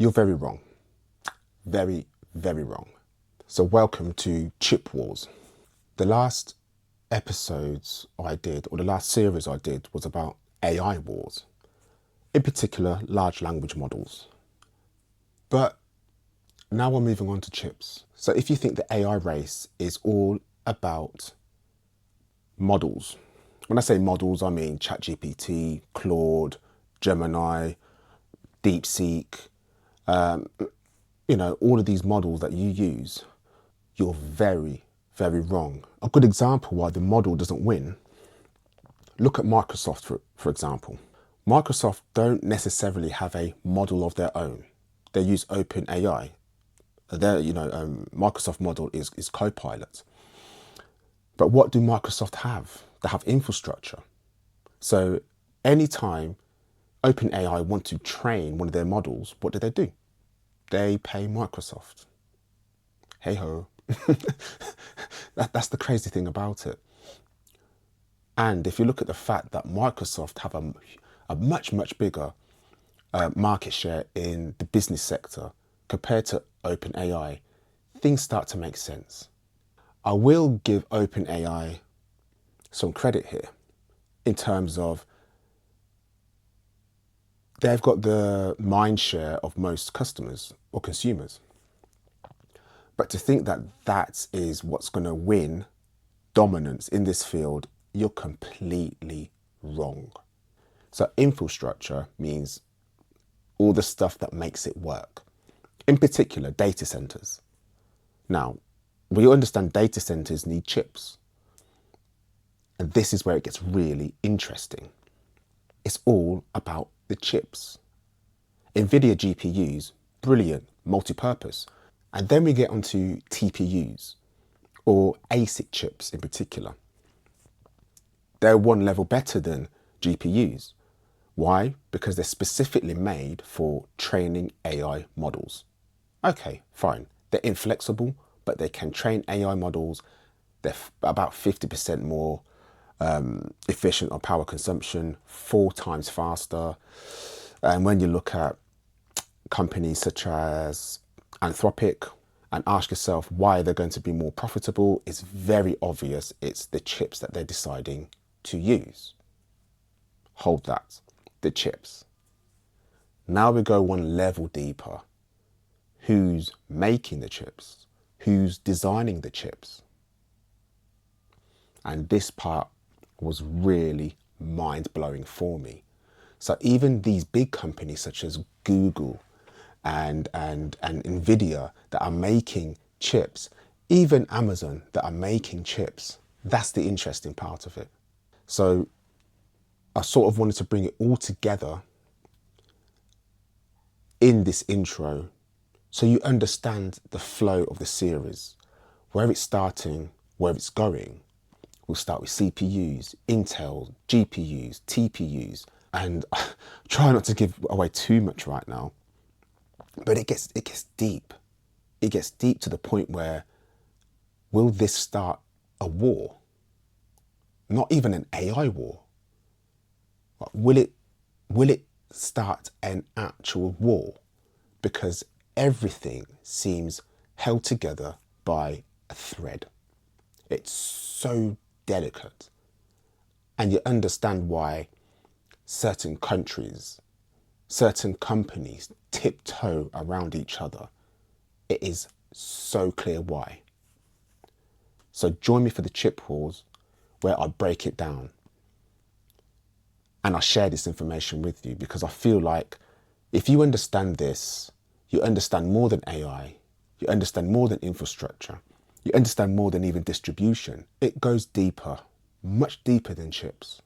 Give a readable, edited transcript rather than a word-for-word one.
You're very wrong. Very, very wrong. So welcome to Chip Wars. The last episodes I did, or the last series I did, was about AI wars. In particular, large language models. But now we're moving on to chips. So if you think the AI race is all about models, when I say models, I mean ChatGPT, Claude, Gemini, DeepSeek, all of these models that you use, you're very, very wrong. A good example why the model doesn't win, look at Microsoft, for example. Microsoft don't necessarily have a model of their own. They use OpenAI. Microsoft model is Copilot. But what do Microsoft have? They have infrastructure. So anytime OpenAI want to train one of their models, what do? They pay Microsoft. Hey ho. That's the crazy thing about it. And if you look at the fact that Microsoft have a much, much bigger market share in the business sector compared to OpenAI, things start to make sense. I will give OpenAI some credit here in terms of they've got the mind share of most customers or consumers. But to think that that is what's going to win dominance in this field, you're completely wrong. So infrastructure means all the stuff that makes it work. In particular, data centers. Now, we understand data centers need chips. And this is where it gets really interesting. It's all about the chips. NVIDIA GPUs, brilliant, multi-purpose. And then we get onto TPUs, or ASIC chips in particular. They're one level better than GPUs. Why? Because they're specifically made for training AI models. Okay, fine. They're inflexible, but they can train AI models. They're about 50% more efficient on power consumption, 4 times faster. And when you look at companies such as Anthropic and ask yourself why they're going to be more profitable, it's very obvious it's the chips that they're deciding to use. Hold that, the chips. Now we go one level deeper. Who's making the chips? Who's designing the chips? And this part was really mind-blowing for me. So even these big companies such as Google and NVIDIA that are making chips, even Amazon that are making chips, that's the interesting part of it. So I sort of wanted to bring it all together in this intro so you understand the flow of the series, where it's starting, where it's going. We'll start with CPUs, Intel, GPUs, TPUs, and try not to give away too much right now. But it gets deep. It gets deep to the point where, will this start a war? Not even an AI war. Will it start an actual war? Because everything seems held together by a thread. It's so delicate. And you understand why certain countries, certain companies tiptoe around each other. It is so clear why. So join me for the chip wars, where I break it down. And I share this information with you because I feel like if you understand this, you understand more than AI, you understand more than infrastructure, you understand more than even distribution. It goes deeper, much deeper than chips.